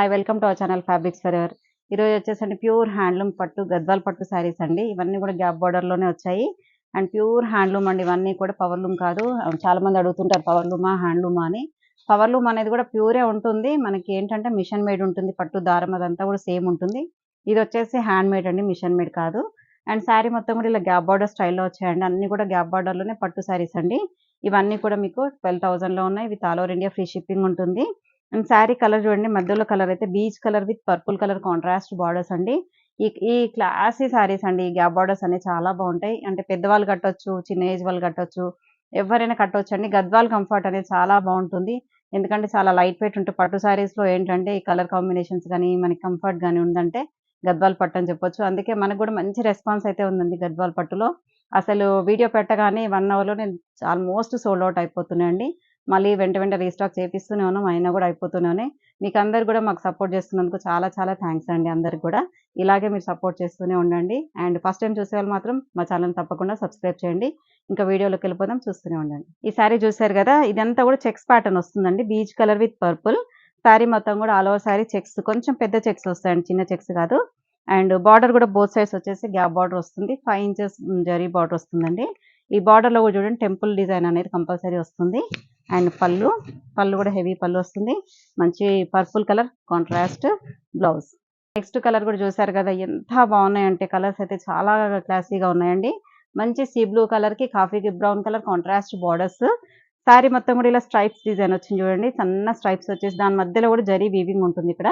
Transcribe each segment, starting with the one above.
Hi welcome to our channel fabrics for ever. ఈరోజు వచ్చేసండి pure handloom పట్టు గద్వాల్ పట్టు శారీస్ అండి. ఇవన్నీ కూడా గ్యాప్ బార్డర్లోనే వచ్చాయి అండ్ ప్యూర్ హ్యాండ్లూమ్ అండి. ఇవన్నీ కూడా పవర్ లూమ్ కాదు. చాలా మంది అడుగుతుంటారు పవర్ లూమా హ్యాండ్లూమా అని. పవర్ లూమ్ అనేది కూడా ప్యూరే ఉంటుంది. మనకి ఏంటంటే మిషన్ మేడ్ ఉంటుంది. పట్టు దారం అదంతా కూడా సేమ్ ఉంటుంది. ఇది వచ్చేసి హ్యాండ్ మేడ్ అండి, మిషన్ మేడ్ కాదు. అండ్ శారీ మొత్తం కూడా ఇలా గ్యాప్ బార్డర్ స్టైల్లో వచ్చాయండి. అన్ని కూడా గ్యాప్ బార్డర్లోనే పట్టు శారీస్ అండి. ఇవన్నీ కూడా మీకు 12,000లో ఉన్నాయి. With all over India free shipping ఉంటుంది. అండ్ శారీ కలర్ చూడండి, మధ్యలో కలర్ అయితే beach colour with purple colour contrast borders అండి. ఈ ఈ క్లాసీ శారీస్ అండి. ఈ గ్యాప్ బార్డర్స్ అనేవి చాలా బాగుంటాయి. అంటే పెద్దవాళ్ళు కట్టొచ్చు, చిన్న ఏజ్ వాళ్ళు కట్టొచ్చు, ఎవరైనా కట్టొచ్చు అండి. గద్వాల్ కంఫర్ట్ అనేది చాలా బాగుంటుంది. ఎందుకంటే చాలా లైట్ వెయిట్ ఉంటుంది. పట్టు శారీస్లో ఏంటంటే ఈ కలర్ కాంబినేషన్స్ కానీ మనకి కంఫర్ట్ కానీ ఉందంటే గద్వాల్ పట్టు అని చెప్పొచ్చు. అందుకే మనకు కూడా మంచి రెస్పాన్స్ అయితే ఉందండి గద్వాల్ పట్టులో. అసలు వీడియో పెట్టగానే 1 అవర్లో నేను ఆల్మోస్ట్ సోల్డ్ అవుట్ అయిపోతున్నాయండి. మళ్ళీ వెంట రీస్టాక్ చేపిస్తూనే ఉన్నాం. అయినా కూడా అయిపోతూనే ఉన్నాయి. మీకు అందరు కూడా మాకు సపోర్ట్ చేస్తున్నందుకు చాలా చాలా థ్యాంక్స్ అండి అందరికి కూడా. ఇలాగే మీరు సపోర్ట్ చేస్తూనే ఉండండి. అండ్ ఫస్ట్ టైం చూసేవాళ్ళు మాత్రం మా ఛానల్ తప్పకుండా సబ్స్క్రైబ్ చేయండి. ఇంకా వీడియోలోకి వెళ్ళిపోదాం, చూస్తూనే ఉండండి. ఈ శారీ చూసారు కదా, ఇదంతా కూడా చెక్స్ ప్యాటర్న్ వస్తుందండి. Beach colour with purple. Sari మొత్తం కూడా ఆల్ ఓవర్ శారీ చెక్స్, కొంచెం పెద్ద చెక్స్ వస్తాయండి, చిన్న చెక్స్ కాదు. అండ్ బార్డర్ కూడా బోత్ సైడ్స్ వచ్చేసి గ్యాప్ బార్డర్ వస్తుంది. 5 ఇంచెస్ జరీ బార్డర్ వస్తుందండి. ఈ బార్డర్లో కూడా చూడండి టెంపుల్ డిజైన్ అనేది కంపల్సరీ వస్తుంది. అండ్ పళ్ళు కూడా హెవీ పళ్ళు వస్తుంది. మంచి purple colour contrast blouse. Next colour కూడా చూసారు కదా, ఎంత బాగున్నాయంటే కలర్స్ అయితే చాలా క్లాసీగా ఉన్నాయండి. మంచి సీ బ్లూ కలర్ కి coffee brown colour contrast borders. Sari మొత్తం కూడా ఇలా స్ట్రైప్స్ డిజైన్ వచ్చింది చూడండి. సన్న స్ట్రైప్స్ వచ్చేసి దాని మధ్యలో కూడా జరీ వీవింగ్ ఉంటుంది. ఇక్కడ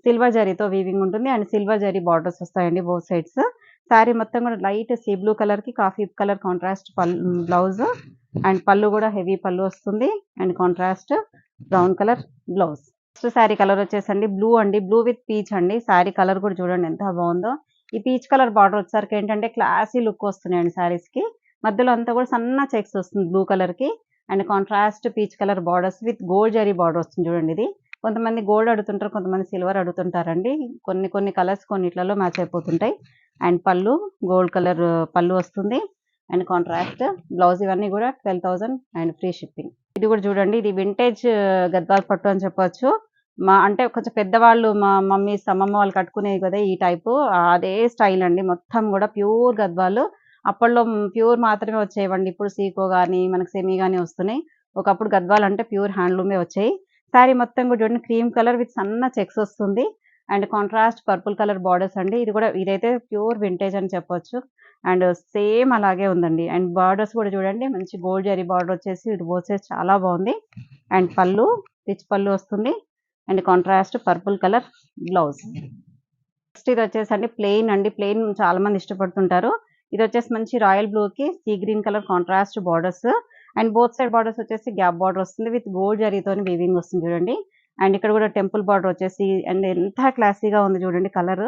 సిల్వర్ జరీతో వీవింగ్ ఉంటుంది అండ్ సిల్వర్ జరీ బార్డర్స్ వస్తాయండి బోత్ సైడ్స్. శారీ మొత్తం కూడా లైట్ సీ బ్లూ కలర్ కి coffee colour contrast blouse. And pallu కూడా హెవీ పళ్ళు వస్తుంది and contrast brown colour blouse. Next sari colour వచ్చేసండి బ్లూ అండి, బ్లూ విత్ పీచ్ అండి. శారీ కలర్ కూడా చూడండి ఎంత బాగుందో. ఈ పీచ్ కలర్ బార్డర్ వచ్చేసరికి ఏంటంటే క్లాసీ లుక్ వస్తున్నాయండి శారీస్ కి. మధ్యలో అంతా కూడా సన్న చెక్స్ వస్తుంది బ్లూ కలర్ కి and contrast peach colour borders with gold zari border వస్తుంది చూడండి. ఇది కొంతమంది గోల్డ్ అడుగుతుంటారు, కొంతమంది సిల్వర్ అడుగుతుంటారండి. కొన్ని కలర్స్ కొన్నిట్లలో మ్యాచ్ అయిపోతుంటాయి. అండ్ పళ్ళు గోల్డ్ కలర్ పళ్ళు వస్తుంది అండ్ కాంట్రాస్ట్ బ్లౌజ్. ఇవన్నీ కూడా 12,000 అండ్ ఫ్రీ షిప్పింగ్. ఇది కూడా చూడండి, ఇది వింటేజ్ గద్వాల్ పట్టు అని చెప్పొచ్చు. అంటే కొంచెం పెద్దవాళ్ళు మా మమ్మీస్ అమ్మమ్మ వాళ్ళు కట్టుకునేవి కదా ఈ టైపు, అదే స్టైల్ అండి. మొత్తం కూడా ప్యూర్ గద్వాలు. అప్పట్లో ప్యూర్ మాత్రమే వచ్చేవండి. ఇప్పుడు సీకో కానీ మనకు సెమీ కానీ వస్తున్నాయి. ఒకప్పుడు గద్వాల్ అంటే ప్యూర్ హ్యాండ్లూమే వచ్చాయి. శారీ మొత్తం కూడా చూడండి క్రీమ్ కలర్ విత్ సన్న చెక్స్ వస్తుంది and contrast purple colour borders అండి. ఇదైతే ప్యూర్ వింటేజ్ అని చెప్పొచ్చు. అండ్ సేమ్ అలాగే ఉందండి. అండ్ బార్డర్స్ కూడా చూడండి, మంచి గోల్డ్ జరీ బార్డర్ వచ్చేసి ఇటు పోసేసి చాలా బాగుంది. అండ్ పళ్ళు రిచ్ పళ్ళు వస్తుంది and contrast purple colour blouse. Next ఇది వచ్చేసండి ప్లెయిన్ అండి. ప్లెయిన్ చాలా మంది ఇష్టపడుతుంటారు. ఇది వచ్చేసి మంచి రాయల్ బ్లూ కి see green colour contrast borders and both side borders వచ్చేసి గ్యాప్ బార్డర్ వస్తుంది విత్ గోల్డ్ జరీతో వీవింగ్ వస్తుంది చూడండి. అండ్ ఇక్కడ కూడా టెంపుల్ బార్డర్ వచ్చేసి అండ్ ఎంత క్లాసీగా ఉంది చూడండి కలర్.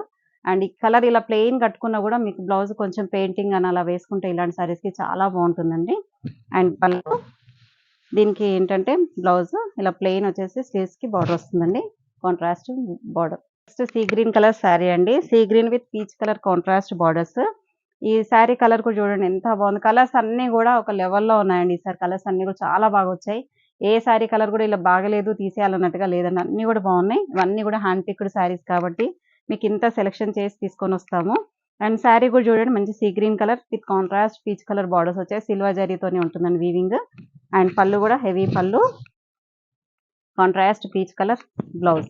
అండ్ ఈ కలర్ ఇలా ప్లెయిన్ కట్టుకున్నా కూడా మీకు బ్లౌజ్ కొంచెం పెయింటింగ్ అని అలా వేసుకుంటే ఇలాంటి సారీస్ కి చాలా బాగుంటుందండి. అండ్ పళ్ళు దీనికి ఏంటంటే బ్లౌజ్ ఇలా ప్లెయిన్ వచ్చేసి స్లీవ్స్ కి బార్డర్ వస్తుందండి, contrast border. Next sea green colour sari అండి. Sea green with peach colour contrast borders. ఈ శారీ కలర్ కూడా చూడండి ఎంత బాగుంది. కలర్స్ అన్ని కూడా ఒక లెవెల్లో ఉన్నాయండి. ఈసారి కలర్స్ అన్ని కూడా చాలా బాగా వచ్చాయి. ఏ శారీ కలర్ కూడా ఇలా బాగలేదు తీసేయాలన్నట్టుగా లేదండి, అన్ని కూడా బాగున్నాయి. ఇవన్నీ కూడా హ్యాండ్ పిక్డ్ శారీస్ కాబట్టి మీకు ఇంత సెలెక్షన్ చేసి తీసుకొని వస్తాము. అండ్ శారీ కూడా చూడండి మంచి sea green colour with contrast peach colour borders వచ్చాయి. సిల్వర్ జరీతోనే ఉంటుందండి వీవింగ్. అండ్ పళ్ళు కూడా heavy pallu, contrast peach colour blouse.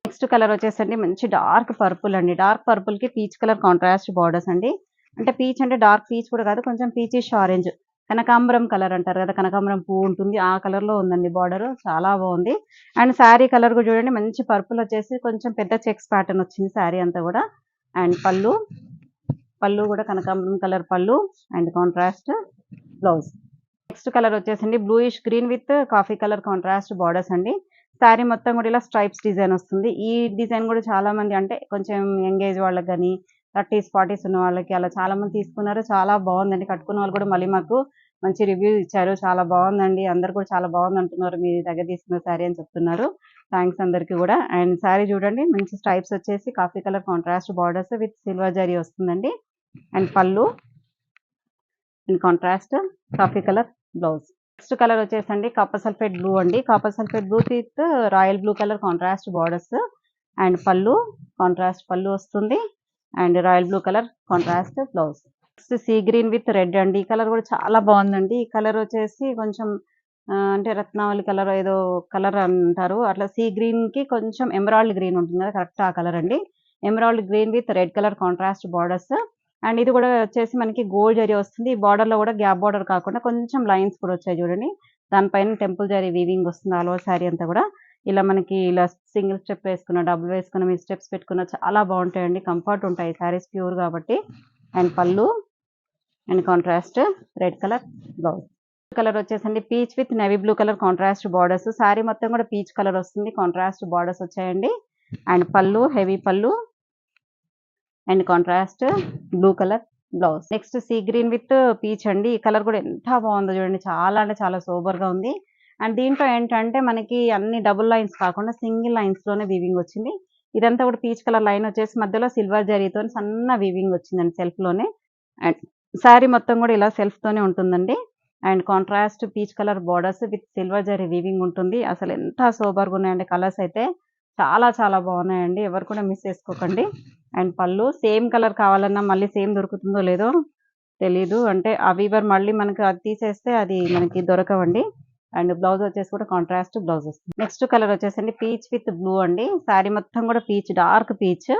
Next colour వచ్చేసండి మంచి డార్క్ పర్పుల్ అండి. డార్క్ పర్పుల్ కి పీచ్ కలర్ కాంట్రాస్ట్ బార్డర్స్ అండి. అంటే పీచ్ అంటే డార్క్ పీచ్ కూడా కాదు, కొంచెం పీచిష్ ఆరెంజ్, కనకాంబరం కలర్ అంటారు కదా, కనకాంబరం పువ్వు ఉంటుంది ఆ కలర్ లో ఉందండి బార్డర్. చాలా బాగుంది. అండ్ శారీ కలర్ కూడా చూడండి మంచి పర్పుల్ వచ్చేసి కొంచెం పెద్ద చెక్స్ ప్యాటర్న్ వచ్చింది శారీ అంతా కూడా. అండ్ పళ్ళు కూడా కనకాంబరం colour pallu and contrast blouse. Next colour వచ్చేసండి bluish green with coffee colour contrast borders అండి. శారీ మొత్తం కూడా ఇలా స్ట్రైప్స్ డిజైన్ వస్తుంది. ఈ డిజైన్ కూడా చాలా మంది అంటే కొంచెం యంగ్ ఏజ్ వాళ్ళకి కానీ 30s 40s ఉన్న వాళ్ళకి అలా చాలా మంది తీసుకున్నారు. చాలా బాగుందండి. కట్టుకున్న వాళ్ళు కూడా మళ్ళీ మాకు మంచి రివ్యూ ఇచ్చారు. చాలా బాగుందండి, అందరు కూడా చాలా బాగుంది అంటున్నారు, మీ దగ్గర తీసుకున్న శారీ అని చెప్తున్నారు. థ్యాంక్స్ అందరికి కూడా. అండ్ శారీ చూడండి మంచి స్ట్రైప్స్ వచ్చేసి coffee colour contrast borders with silver zari వస్తుందండి. And pallu in contrast coffee colour blouse. Next colour వచ్చేసండి కాపర్ సల్ఫేట్ బ్లూ అండి. Copper sulphate blue with royal blue colour contrast borders and pallu contrast pallu వస్తుంది. And royal blue colour contrast blouse. Next sea green with red అండి. ఈ colour కూడా చాలా బాగుందండి. ఈ colour వచ్చేసి కొంచెం అంటే రత్నావళి కలర్ ఏదో కలర్ అంటారు. అట్లా సీ గ్రీన్ కి కొంచెం ఎమరాల్డ్ గ్రీన్ ఉంటుంది కదా, కరెక్ట్ ఆ కలర్ అండి. Emerald green with red colour contrast borders. And ఇది కూడా వచ్చేసి మనకి గోల్డ్ జరీ వస్తుంది. ఈ బార్డర్ లో కూడా గ్యాప్ బార్డర్ కాకుండా కొంచెం లైన్స్ కూడా వచ్చాయి చూడండి. దానిపైన టెంపుల్ జరీ వీవింగ్ వస్తుంది ఆల్ ఓవర్ శారీ అంతా కూడా. ఇలా మనకి ఇలా సింగిల్ స్టెప్ వేసుకున్న, డబుల్ వేసుకున్న, మీ స్టెప్స్ పెట్టుకున్న చాలా బాగుంటాయండి. కంఫర్ట్ ఉంటాయి శారీస్ ప్యూర్ కాబట్టి. And pallu and contrast red colour blouse. Colour వచ్చేసండి peach with navy blue colour contrast borders. Sari మొత్తం కూడా పీచ్ కలర్ వస్తుంది. కాంట్రాస్ట్ బార్డర్స్ వచ్చాయండి. And pallu heavy pallu and contrast blue colour blouse. Next sea green with peach అండి. ఈ colour కూడా ఎంత బాగుందో చూడండి. చాలా అంటే చాలా సూపర్ గా ఉంది. అండ్ దీంట్లో ఏంటంటే మనకి అన్ని డబుల్ లైన్స్ కాకుండా సింగిల్ లైన్స్ లోనే వీవింగ్ వచ్చింది. ఇదంతా కూడా పీచ్ కలర్ లైన్ వచ్చేసి మధ్యలో సిల్వర్ జరీతో సన్న వీవింగ్ వచ్చిందండి సెల్ఫ్ లోనే. అండ్ శారీ మొత్తం కూడా ఇలా సెల్ఫ్ తోనే ఉంటుందండి. And contrast peach colour borders with silver zari weaving ఉంటుంది. అసలు ఎంత సూపర్గా ఉన్నాయండి కలర్స్ అయితే. చాలా చాలా బాగున్నాయండి. ఎవరు కూడా మిస్ చేసుకోకండి. అండ్ పళ్ళు సేమ్ కలర్ కావాలన్నా మళ్ళీ సేమ్ దొరుకుతుందో లేదో తెలీదు. అంటే ఆ వీవర్ మళ్ళీ మనకి అది తీసేస్తే అది మనకి దొరకవండి. అండ్ బ్లౌజ్ వచ్చేసి కూడా కాంట్రాస్ట్ బ్లౌజ్ వస్తుంది. నెక్స్ట్ కలర్ వచ్చేసండి పీచ్ విత్ బ్లూ అండి. శారీ మొత్తం కూడా peach, dark peach,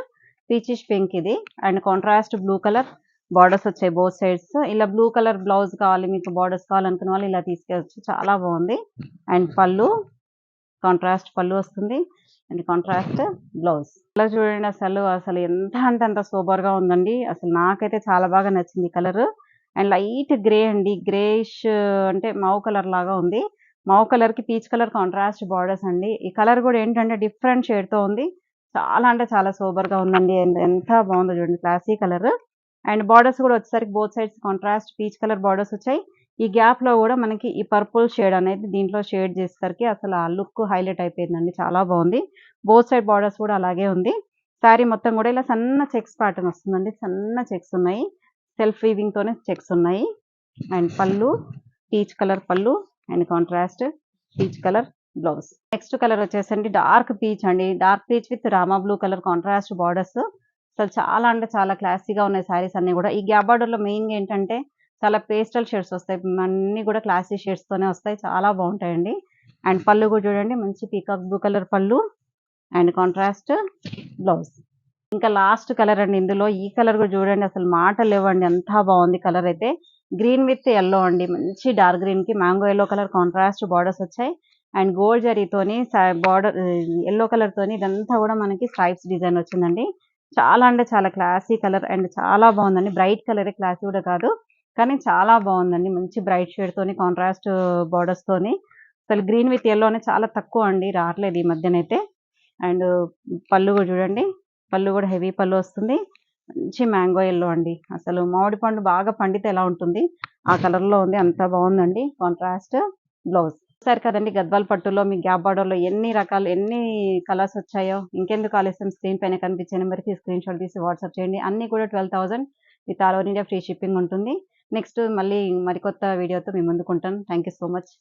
peachish pink ఇది. And contrast blue colour borders వచ్చాయి బోత్ సైడ్స్. ఇలా బ్లూ కలర్ బ్లౌజ్ కావాలి మీకు, బార్డర్స్ కావాలనుకున్న వాళ్ళు ఇలా తీసుకెళ్ళచ్చు. చాలా బాగుంది. అండ్ పళ్ళు కాంట్రాస్ట్ పళ్ళు వస్తుంది. And contrast blouse. ఇలా చూడండి అసలు అసలు ఎంత అంటే అంత సూపర్ గా ఉందండి. అసలు నాకైతే చాలా బాగా నచ్చింది ఈ కలర్. అండ్ లైట్ గ్రే అండి. గ్రేష్ అంటే మావు కలర్ లాగా ఉంది. మావు కలర్ కి పీచ్ కలర్ కాంట్రాస్ట్ బార్డర్స్ అండి. ఈ కలర్ కూడా ఏంటంటే డిఫరెంట్ షేడ్ తో ఉంది. చాలా అంటే చాలా సూపర్ గా ఉందండి. ఎంత బాగుందో చూడండి, క్లాసీ కలర్. అండ్ బార్డర్స్ కూడా వచ్చేసరికి both sides contrast peach colour borders వచ్చాయి. ఈ గ్యాప్ లో కూడా మనకి ఈ పర్పుల్ షేడ్ అనేది దీంట్లో షేడ్ చేసేసరికి అసలు ఆ లుక్ హైలైట్ అయిపోయిందండి. చాలా బాగుంది. బోత్ సైడ్ బార్డర్స్ కూడా అలాగే ఉంది. శారీ మొత్తం కూడా ఇలా సన్న చెక్స్ ప్యాటర్న్ వస్తుందండి. సన్న చెక్స్ ఉన్నాయి. సెల్ఫ్ వీవింగ్ తోనే చెక్స్ ఉన్నాయి. And pallu peach colour pallu and contrast peach colour blouse. Next colour వచ్చేసండి డార్క్ పీచ్ అండి. Dark peach with Rama blue colour contrast borders. అసలు చాలా అంటే చాలా క్లాసీగా ఉన్నాయి శారీస్ అన్ని కూడా. ఈ గ్యాప్ బార్డర్ లో మెయిన్ గా ఏంటంటే చాలా పేస్టల్ షేడ్స్ వస్తాయి. అన్ని కూడా క్లాసీ షేడ్స్ తోనే వస్తాయి. చాలా బాగుంటాయండి. అండ్ పళ్ళు కూడా చూడండి మంచి peacock blue colour pallu and contrast blouse. ఇంకా లాస్ట్ కలర్ అండి ఇందులో. ఈ కలర్ కూడా చూడండి అసలు మాటలు లేవండి, అంతా బాగుంది కలర్ అయితే. గ్రీన్ విత్ ఎల్లో అండి. మంచి డార్క్ గ్రీన్ కి mango yellow colour contrast borders వచ్చాయి. అండ్ గోల్డ్ జరీతోని బార్డర్ ఎల్లో కలర్ తోని ఇదంతా కూడా మనకి స్ట్రైప్స్ డిజైన్ వచ్చిందండి. చాలా అంటే చాలా క్లాసీ కలర్ అండ్ చాలా బాగుందండి. బ్రైట్ కలర్, క్లాసీ కూడా కాదు కానీ చాలా బాగుందండి. మంచి బ్రైట్ షేడ్ తోని కాంట్రాస్ట్ బార్డర్స్ తోని. అసలు గ్రీన్ విత్ ఎల్లో అనేది చాలా తక్కువ అండి, రావట్లేదు ఈ మధ్యనైతే. అండ్ పళ్ళు కూడా చూడండి, పళ్ళు కూడా హెవీ పళ్ళు వస్తుంది. మంచి మ్యాంగో ఎల్లో అండి. అసలు మామిడి పండు బాగా పండితే ఎలా ఉంటుంది ఆ కలర్ లో ఉంది. అంత బాగుందండి. Contrast blouse. సరే కదండి గద్వాల్ పట్టులో మీ గ్యాప్ బార్డర్ లో ఎన్ని రకాలు ఎన్ని కలర్స్ వచ్చాయో. ఇంకెందుకు ఆలస్యం, స్క్రీన్ పైన కనిపించే నెంబర్కి స్క్రీన్ షాట్ తీసి వాట్సాప్ చేయండి. అన్ని కూడా 12,000 with all over India free shipping ఉంటుంది. నెక్స్ట్ మళ్ళీ మరికొత్త వీడియోతో మీ ముందుకుంటాను. Thank you so much.